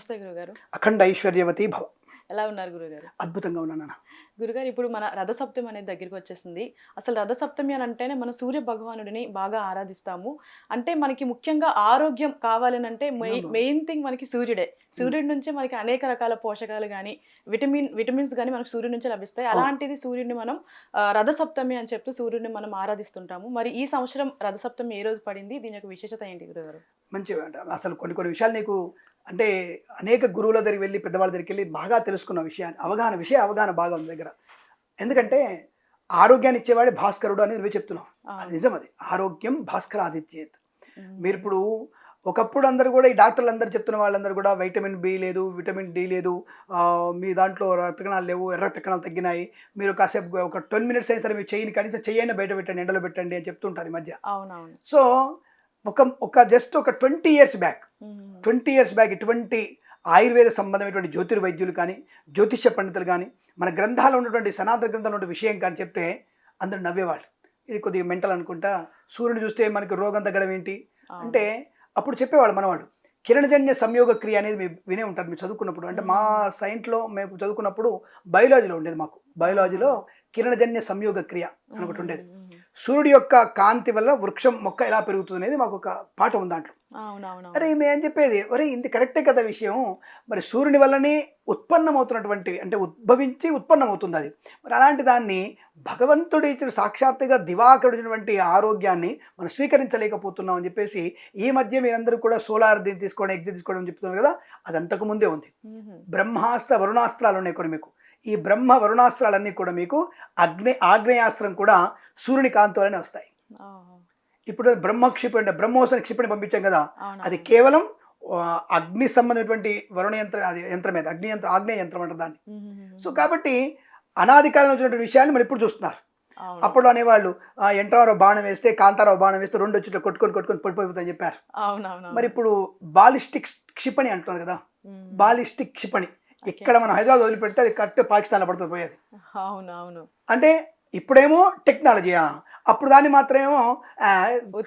నమస్తే గురుగారు. అఖండ ఐశ్వర్యవతి భవ. ఎలా ఉన్నారు గురుగారు? అద్భుతంగా ఉన్నాను. గురుగారు, ఇప్పుడు మన రథసప్తమి అనేది దగ్గరికి వచ్చేసింది. అసలు రథసప్తమి అని అంటేనే మనం సూర్య భగవానుడిని బాగా ఆరాధిస్తాము. అంటే మనకి ముఖ్యంగా ఆరోగ్యం కావాలనంటే మెయిన్ థింగ్ మనకి సూర్యుడే. సూర్యుడి నుంచే మనకి అనేక రకాల పోషకాలు గాని, విటమిన్స్ గాని మనకు సూర్యుడి నుంచే లభిస్తాయి. అలాంటిది సూర్యుడిని మనం రథసప్తమి అని చెప్తూ సూర్యుడిని మనం ఆరాధిస్తుంటాము. మరి ఈ సంవత్సరం రథసప్తమి ఏ రోజు పడింది? దీని యొక్క విశేషత ఏంటి గురుగారు? మంచిగా అసలు కొన్ని విషయాలు నీకు అంటే అనేక గురువుల దగ్గరికి వెళ్ళి పెద్దవాళ్ళ దగ్గరికి వెళ్ళి బాగా తెలుసుకున్న విషయాన్ని అవగాహన బాగా ఉంది దగ్గర. ఎందుకంటే ఆరోగ్యాన్ని ఇచ్చేవాడే భాస్కరుడు అని నువ్వే చెప్తున్నావు. అది నిజం. అది ఆరోగ్యం భాస్కర ఆదిత్యేత్. మీరు ఇప్పుడు ఒకప్పుడు అందరూ కూడా ఈ డాక్టర్లు అందరూ చెప్తున్న వాళ్ళందరూ కూడా వైటమిన్ బి లేదు, విటమిన్ డి లేదు, మీ దాంట్లో రక్తకణాలు లేవు, ఎర్ర రక్తకణాలు తగ్గినాయి, మీరు కాసేపు ఒక 10 మినిట్స్ అయినా సరే మీరు చేయని కనీసం చెయ్యైనా బయట పెట్టండి, ఎండలో పెట్టండి అని చెప్తుంటారు ఈ మధ్య. అవునవును. సో జస్ట్ ఒక 20 years బ్యాక్ ఇటువంటి ఆయుర్వేద సంబంధమైనటువంటి జ్యోతిర్వైద్యులు కానీ, జ్యోతిష్య పండితులు కానీ, మన గ్రంథాలు ఉన్నటువంటి సనాతన గ్రంథాలు ఉన్న విషయం కానీ చెప్తే అందరూ నవ్వేవాళ్ళు. ఇది కొద్దిగా మెంటల్ అనుకుంటా, సూర్యుని చూస్తే మనకి రోగం తగ్గడం ఏంటి అంటే అప్పుడు చెప్పేవాళ్ళు మనవాడు. కిరణజన్య సంయోగ క్రియ అనేది మీరు వినే ఉంటారు మీరు చదువుకున్నప్పుడు. అంటే మా సైన్స్లో మేము చదువుకున్నప్పుడు బయాలజీలో ఉండేది. మాకు బయాలజీలో కిరణజన్య సంయోగ క్రియ అని ఒకటి ఉండేది. సూర్యుడి యొక్క కాంతి వల్ల వృక్షం మొక్క ఎలా పెరుగుతుంది అనేది మాకు ఒక పాఠం ఉంది దాంట్లో. అరే మేము చెప్పేది అరే ఇంత కరెక్టే కదా విషయం. మరి సూర్యుని వల్లనే ఉత్పన్నమవుతున్నటువంటి అంటే ఉద్భవించి ఉత్పన్నమవుతుంది అది. మరి అలాంటి దాన్ని భగవంతుడు ఇచ్చిన సాక్షాత్తుగా దివాకరుడినటువంటి ఆరోగ్యాన్ని మనం స్వీకరించలేకపోతున్నాం అని చెప్పేసి ఈ మధ్య మీరందరూ కూడా సోలార్ దీన్ని తీసుకోవడం, ఎగ్జిట్ తీసుకోవడం అని చెప్తున్నారు కదా. అది అంతకు ముందే ఉంది. బ్రహ్మాస్త్ర వరుణాస్త్రాలు ఉన్నాయి కొన్ని మీకు. ఈ బ్రహ్మ వరుణాస్త్రాలన్నీ కూడా మీకు ఆగ్నేయాస్త్రం కూడా సూర్యుని కాంతిలోనే వస్తాయి. ఇప్పుడు బ్రహ్మోత్సవ క్షిపణి పంపించాం కదా, అది కేవలం అగ్ని సంబంధమైనటువంటి వరుణ యంత్రం, అది యంత్రం మీద ఆగ్నేయ యంత్రం అంటారు దాన్ని. సో కాబట్టి అనాది కాలం వచ్చినటువంటి విషయాన్ని మనం ఇప్పుడు చూస్తున్నారు. అప్పుడు అనేవాళ్ళు ఎంటారావు బాణం వేస్తే కాంతారావు బాణం వేస్తే రెండు వచ్చి కొట్టుకొని పడిపోతుందని చెప్పారు. మరి ఇప్పుడు బాలిస్టిక్ క్షిపణి అంటున్నారు కదా, బాలిస్టిక్ క్షిపణి ఇక్కడ మనం హైదరాబాద్ వదిలిపెడితే అది కరెక్ట్ పాకిస్తాన్లో పడుతూ పోయేది. అవునవును. అంటే ఇప్పుడేమో టెక్నాలజీయా, అప్పుడు దాన్ని మాత్రమేమో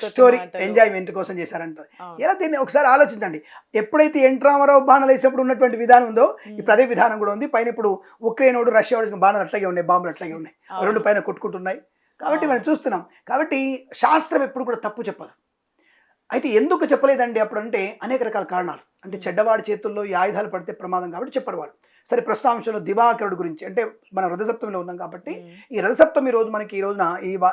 స్టోరీ ఎంజాయ్మెంట్ కోసం చేశారంటారు. ఎలా దీన్ని ఒకసారి ఆలోచించండి. ఎప్పుడైతే ఎన్ రామారావు బాణాలు వేసేప్పుడు ఉన్నటువంటి విధానం ఉందో ఇప్పుడు అదే విధానం కూడా ఉంది. పైన ఇప్పుడు ఉక్రెయిన్ వాడు రష్యా వాడు బాణాలు అట్లాగే ఉన్నాయి, బాంబులు అట్లాగే ఉన్నాయి, రెండు పైన కొట్టుకుంటున్నాయి. కాబట్టి మనం చూస్తున్నాం. కాబట్టి శాస్త్రం ఎప్పుడు కూడా తప్పు చెప్పదు. అయితే ఎందుకు చెప్పలేదండి అప్పుడు అంటే అనేక రకాల కారణాలు. అంటే చెడ్డవాడి చేతుల్లో ఈ ఆయుధాలు పడితే ప్రమాదం కాబట్టి చెప్పరు వాళ్ళు. సరే, ప్రస్తుతాంశంలో దివాకరుడు గురించి అంటే మనం రథసప్తమిలో ఉన్నాం కాబట్టి ఈ రథసప్తమి రోజు మనకి ఈ రోజున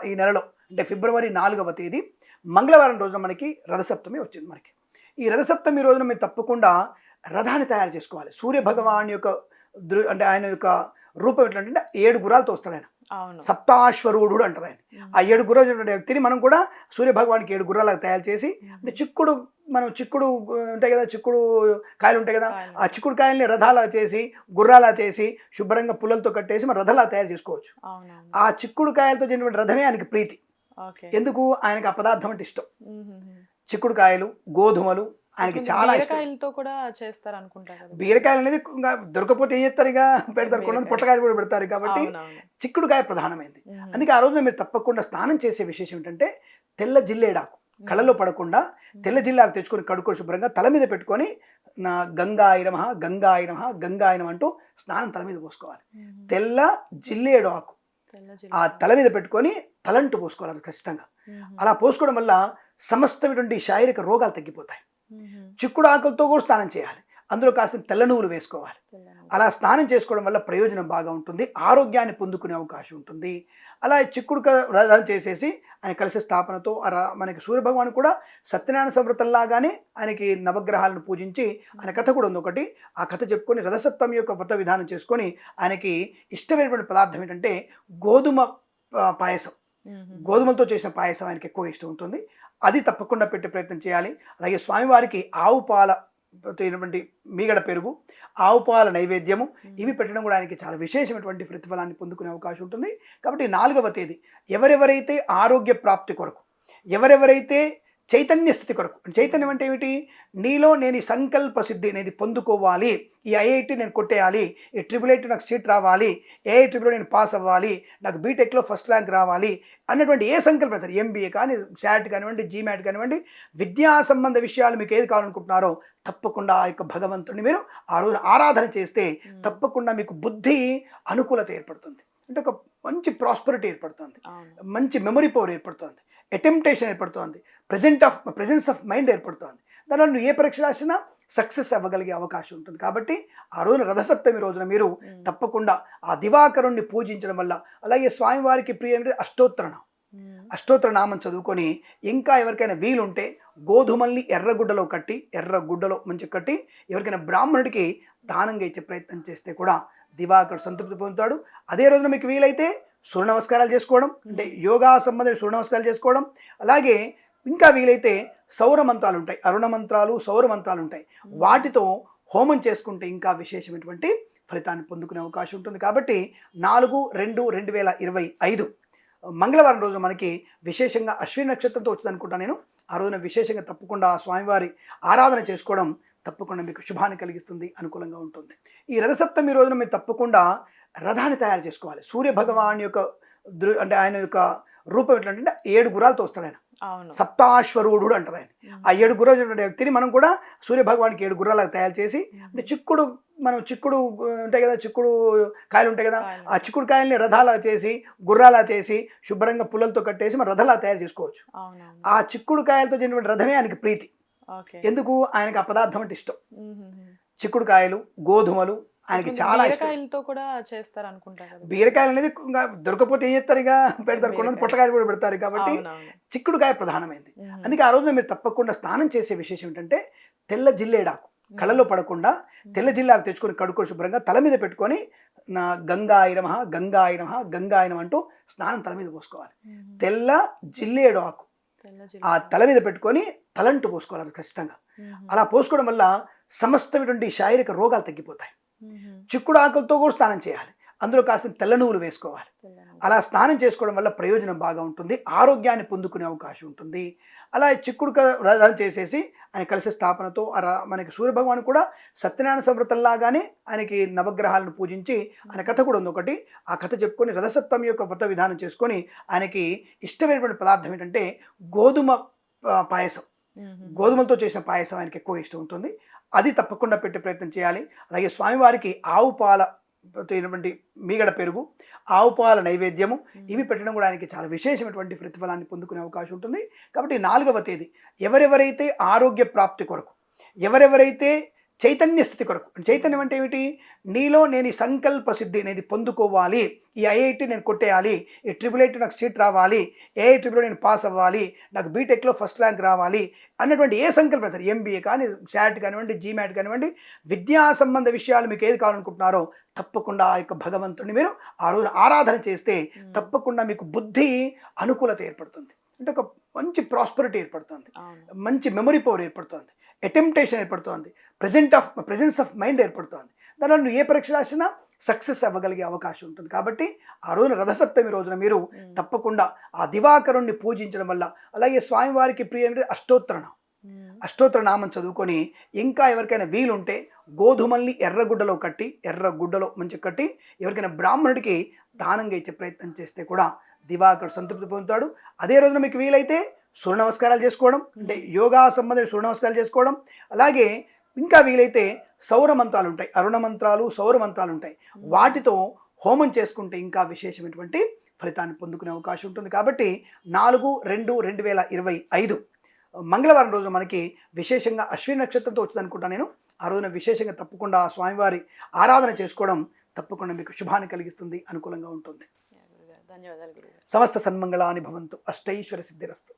ఈ నెలలో అంటే ఫిబ్రవరి 4వ తేదీ మంగళవారం రోజున మనకి రథసప్తమి వచ్చింది. మనకి ఈ రథసప్తమి రోజున మీరు తప్పకుండా రథాన్ని తయారు చేసుకోవాలి. సూర్య భగవాన్ యొక్క అంటే ఆయన యొక్క రూపం ఎట్లంటే 7 గుర్రాలతో వస్తాడు ఆయన. సప్తాశ్వరూఢుడు అంటారు ఆయన. ఆ 7 గుర్రాలు వ్యక్తిని మనం కూడా సూర్య భగవానికి 7 గుర్రాలకు తయారు చేసి, అంటే చిక్కుడు ఉంటాయి కదా, చిక్కుడు కాయలు ఉంటాయి కదా, ఆ చిక్కుడు కాయల్ని రథాలా చేసి గుర్రాలా చేసి శుభ్రంగా పుల్లలతో కట్టేసి మనం రథాలా తయారు చేసుకోవచ్చు. ఆ చిక్కుడు కాయలతో చేసినటువంటి రథమే ఆయనకి ప్రీతి. ఎందుకు? ఆయనకి ఆ పదార్థం అంటే ఇష్టం. చిక్కుడు కాయలు, గోధుమలు ఆయనకి చాలా బీరకాయలతో కూడా చేస్తారు అనుకుంటారు. బీరకాయలు అనేది దొరకపోతే ఏం చేస్తారు, ఇక పెడతారు, కొంతమంది పొట్టకాయలు కూడా పెడతారు. కాబట్టి చిక్కుడుకాయ ప్రధానమైంది. అందుకే ఆ రోజున మీరు తప్పకుండా స్నానం చేసే విశేషం ఏంటంటే తెల్ల జిల్లేడాకు కళ్ళలో పడకుండా తెల్ల జిల్లాకు తెచ్చుకొని కడుక్కొని శుభ్రంగా తల మీద పెట్టుకొని నా గంగాయిరమ గంగాయిరమ గంగాయిరం అంటూ స్నానం తల మీద పోసుకోవాలి. తెల్ల జిల్లేడు ఆకు ఆ తల మీద పెట్టుకొని తలంటు పోసుకోవాలి ఖచ్చితంగా. అలా పోసుకోవడం వల్ల సమస్తమైనటువంటి శారీరక రోగాలు తగ్గిపోతాయి. చిక్కుడు ఆకులతో కూడా స్నానం చేయాలి. అందులో కాస్త తెల్ల నువ్వులు వేసుకోవాలి. అలా స్నానం చేసుకోవడం వల్ల ప్రయోజనం బాగా ఉంటుంది, ఆరోగ్యాన్ని పొందుకునే అవకాశం ఉంటుంది. అలా చిక్కుడు రథం చేసేసి ఆయన కలిసి స్థాపనతో మనకి సూర్యభగవాన్ కూడా సత్యనారాయణ సంవ్రతంలాగానే ఆయనకి నవగ్రహాలను పూజించి ఆయన కథ కూడా ఉంది ఒకటి. ఆ కథ చెప్పుకొని రథసప్తమి యొక్క వ్రత విధానం చేసుకొని ఆయనకి ఇష్టమైనటువంటి పదార్థం ఏంటంటే గోధుమ పాయసం. గోధుమలతో చేసిన పాయసం ఆయనకి ఎక్కువ ఇష్టం ఉంటుంది. అది తప్పకుండా పెట్టే ప్రయత్నం చేయాలి. అలాగే స్వామివారికి ఆవు పాల మీగడ పెరుగు, ఆవు పాల నైవేద్యము ఇవి పెట్టడం కూడా ఆయనకి చాలా విశేషమైనటువంటి ప్రతిఫలాన్ని పొందుకునే అవకాశం ఉంటుంది. కాబట్టి 4వ తేదీ ఎవరెవరైతే ఆరోగ్య ప్రాప్తి కొరకు, ఎవరెవరైతే చైతన్య స్థితి కొరకు. చైతన్యం అంటే ఏమిటి? నీలో నేను ఈ సంకల్ప సిద్ధి అనేది పొందుకోవాలి, ఈ ఐఐటి నేను కొట్టేయాలి, ఈ ట్రిపుల్ నాకు సీట్ రావాలి, ఏఐ ట్రిపుల్ నేను పాస్ అవ్వాలి, నాకు బీటెక్లో ఫస్ట్ ర్యాంక్ రావాలి అన్నటువంటి ఏ సంకల్పం సార్, ఎంబీఏ కానీ శాట్ కానివ్వండి, జీమాట్ కానివ్వండి, విద్యా సంబంధ విషయాలు మీకు ఏది కావాలనుకుంటున్నారో తప్పకుండా ఆ యొక్క భగవంతుడిని మీరు ఆ రోజు ఆరాధన చేస్తే తప్పకుండా మీకు బుద్ధి అనుకూలత ఏర్పడుతుంది. అంటే ఒక మంచి ప్రాస్పరిటీ ఏర్పడుతుంది, మంచి మెమరీ పవర్ ఏర్పడుతుంది, అటెంప్టేషన్ ఏర్పడుతుంది, ప్రెజెన్స్ ఆఫ్ మైండ్ ఏర్పడుతుంది. దానివల్ల నువ్వు ఏ పరీక్ష రాసినా సక్సెస్ అవ్వగలిగే అవకాశం ఉంటుంది. కాబట్టి ఆ రోజున రథసప్తమి రోజున మీరు తప్పకుండా ఆ దివాకరుణ్ణి పూజించడం వల్ల, అలాగే స్వామివారికి ప్రియ అష్టోత్తర నామం చదువుకొని, ఇంకా ఎవరికైనా వీలుంటే గోధుమల్ని ఎర్రగుడ్డలో మంచి కట్టి ఎవరికైనా బ్రాహ్మణుడికి దానంగా ఇచ్చే ప్రయత్నం చేస్తే కూడా దివాకరుడు సంతృప్తి పొందుతాడు. అదే రోజున మీకు వీలైతే సూర్య నమస్కారాలు చేసుకోవడం, అంటే యోగా సంబంధించిన సూర్య నమస్కారాలు చేసుకోవడం, అలాగే ఇంకా వీలైతే సౌర మంత్రాలు ఉంటాయి, అరుణ మంత్రాలు, సౌర మంత్రాలు ఉంటాయి, వాటితో హోమం చేసుకుంటే ఇంకా విశేషమైనటువంటి ఫలితాన్ని పొందుకునే అవకాశం ఉంటుంది. కాబట్టి 4/2/2025 మంగళవారం రోజు మనకి విశేషంగా అశ్విని నక్షత్రంతో వచ్చింది అనుకుంటా నేను. ఆ రోజున విశేషంగా తప్పకుండా స్వామివారి ఆరాధన చేసుకోవడం తప్పకుండా మీకు శుభాన్ని కలిగిస్తుంది, అనుకూలంగా ఉంటుంది. ఈ రథసప్తమి రోజున మీరు తప్పకుండా రథాన్ని తయారు చేసుకోవాలి. సూర్య భగవాన్ యొక్క అంటే ఆయన యొక్క రూపం ఎట్లంటే 7 గుర్రాలతో వస్తాడు ఆయన, సప్తాశ్వరూఢుడు అంటారు ఆయన. ఆ 7 గుర్రాలు వ్యక్తిని మనం కూడా సూర్య భగవానికి 7 గుర్రాలకు తయారు చేసి, అంటే చిక్కుడు ఉంటాయి కదా, చిక్కుడు కాయలు ఉంటాయి కదా, ఆ చిక్కుడు కాయల్ని రథాలా చేసి, గుర్రాలా చేసి, శుభ్రంగా పుల్లలతో కట్టేసి మనం రథాలా తయారు చేసుకోవచ్చు. ఆ చిక్కుడు కాయలతో చేసినటువంటి రథమే ఆయనకి ప్రీతి. ఎందుకు? ఆయనకి ఆ పదార్థం అంటే ఇష్టం. చిక్కుడు కాయలు, గోధుమలు ఆయనకి చాలా బీరకాయలతో కూడా చేస్తారు అనుకుంటా కదా. బీరకాయలు అనేది దొరకపోతే ఏం చేస్తారు, ఇక పెడతారు, కొంత పొట్టకాయలు కూడా పెడతారు. కాబట్టి చిక్కుడుకాయ ప్రధానమైంది. అందుకే ఆ రోజున మీరు తప్పకుండా స్నానం చేసే విశేషం ఏంటంటే, తెల్ల జిల్లేడాకు కళ్ళలో పడకుండా తెల్ల జిల్లాకు తెచ్చుకొని కడుక్కొని శుభ్రంగా తల మీద పెట్టుకొని నా గంగాయిరమ గంగాయిరమ గంగాయిరం అంటూ స్నానం తల మీద పోసుకోవాలి. తెల్ల జిల్లేడు ఆకు ఆ తల మీద పెట్టుకొని తలంటు పోసుకోవాలి ఖచ్చితంగా. అలా పోసుకోవడం వల్ల సమస్తమైనటువంటి శారీరక రోగాలు తగ్గిపోతాయి. చిక్కుడు ఆకులతో కూడా స్నానం చేయాలి, అందులో కాస్త తెల్ల నువ్వులు వేసుకోవాలి. అలా స్నానం చేసుకోవడం వల్ల ప్రయోజనం బాగా ఉంటుంది, ఆరోగ్యాన్ని పొందుకునే అవకాశం ఉంటుంది. అలా చిక్కుడు రథం చేసేసి ఆయన కలిసి స్థాపనతో మనకి సూర్యభగవాన్ కూడా సత్యనారాయణ సంవ్రతంలాగానే ఆయనకి నవగ్రహాలను పూజించి ఆయన కథ కూడా ఉంది ఒకటి. ఆ కథ చెప్పుకొని రథసప్తమి యొక్క వ్రత విధానం చేసుకొని ఆయనకి ఇష్టమైనటువంటి పదార్థం ఏంటంటే గోధుమ పాయసం, గోధుమలతో చేసిన పాయసం ఆయనకి ఎక్కువ ఇష్టం ఉంటుంది. అది తప్పకుండా పెట్టే ప్రయత్నం చేయాలి. అలాగే స్వామివారికి ఆవు పాల మీగడ పెరుగు, ఆవు పాల నైవేద్యము, ఇవి పెట్టడం కూడా ఆయనకి చాలా విశేషమైనటువంటి ప్రతిఫలాన్ని పొందుకునే అవకాశం ఉంటుంది. కాబట్టి 4వ తేదీ ఎవరెవరైతే ఆరోగ్య ప్రాప్తి కొరకు, ఎవరెవరైతే చైతన్య స్థితి కొరకు, చైతన్యం అంటే ఏమిటి? నీలో నేను ఈ సంకల్ప సిద్ధి అనేది పొందుకోవాలి, ఈ ఐఐటి నేను కొట్టేయాలి, ఈ ట్రిపుల్ నాకు సీట్ రావాలి, ఏఐ ట్రిపుల్ నేను పాస్ అవ్వాలి, నాకు బీటెక్లో ఫస్ట్ ర్యాంక్ రావాలి అన్నటువంటి ఏ సంకల్పం సార్, ఎంబీఏ కానీ శాట్ కానివ్వండి, జీమాట్ కానివ్వండి, విద్యా సంబంధ విషయాలు మీకు ఏది కావాలనుకుంటున్నారో తప్పకుండా ఆ యొక్క భగవంతుడిని మీరు ఆ రోజు ఆరాధన చేస్తే తప్పకుండా మీకు బుద్ధి అనుకూలత ఏర్పడుతుంది. అంటే ఒక మంచి ప్రాస్పరిటీ ఏర్పడుతుంది, మంచి మెమరీ పవర్ ఏర్పడుతుంది, అటెంప్టేషన్ ఏర్పడుతుంది, ప్రెజెన్స్ ఆఫ్ మైండ్ ఏర్పడుతుంది. దానివల్ల నువ్వు ఏ పరీక్ష రాసినా సక్సెస్ అవ్వగలిగే అవకాశం ఉంటుంది. కాబట్టి ఆ రోజున రథసప్తమి రోజున మీరు తప్పకుండా ఆ దివాకరుణ్ణి పూజించడం వల్ల, అలాగే స్వామివారికి ప్రియ అష్టోత్తర నామం చదువుకొని, ఇంకా ఎవరికైనా వీలుంటే గోధుమల్ని ఎర్రగుడ్డలో మంచి కట్టి ఎవరికైనా బ్రాహ్మణుడికి దానంగా ఇచ్చే ప్రయత్నం చేస్తే కూడా దివాకరుడు సంతృప్తి పొందుతాడు. అదే రోజున మీకు వీలైతే సూర్య నమస్కారాలు చేసుకోవడం, అంటే యోగా సంబంధించిన సూర్య నమస్కారాలు చేసుకోవడం, అలాగే ఇంకా వీలైతే సౌర మంత్రాలు ఉంటాయి, అరుణ మంత్రాలు, సౌర మంత్రాలు ఉంటాయి, వాటితో హోమం చేసుకుంటే ఇంకా విశేషమైనటువంటి ఫలితాన్ని పొందుకునే అవకాశం ఉంటుంది. కాబట్టి 4/2/2025 మంగళవారం రోజు మనకి విశేషంగా అశ్విని నక్షత్రంతో వచ్చింది అనుకుంటా నేను. ఆ రోజున విశేషంగా తప్పకుండా స్వామివారి ఆరాధన చేసుకోవడం తప్పకుండా మీకు శుభాన్ని కలిగిస్తుంది, అనుకూలంగా ఉంటుంది. ధన్యవాదాలు గురుగారు. సమస్త సన్మంగళాని భవంతు. అష్టైశ్వర సిద్ధిరస్తు.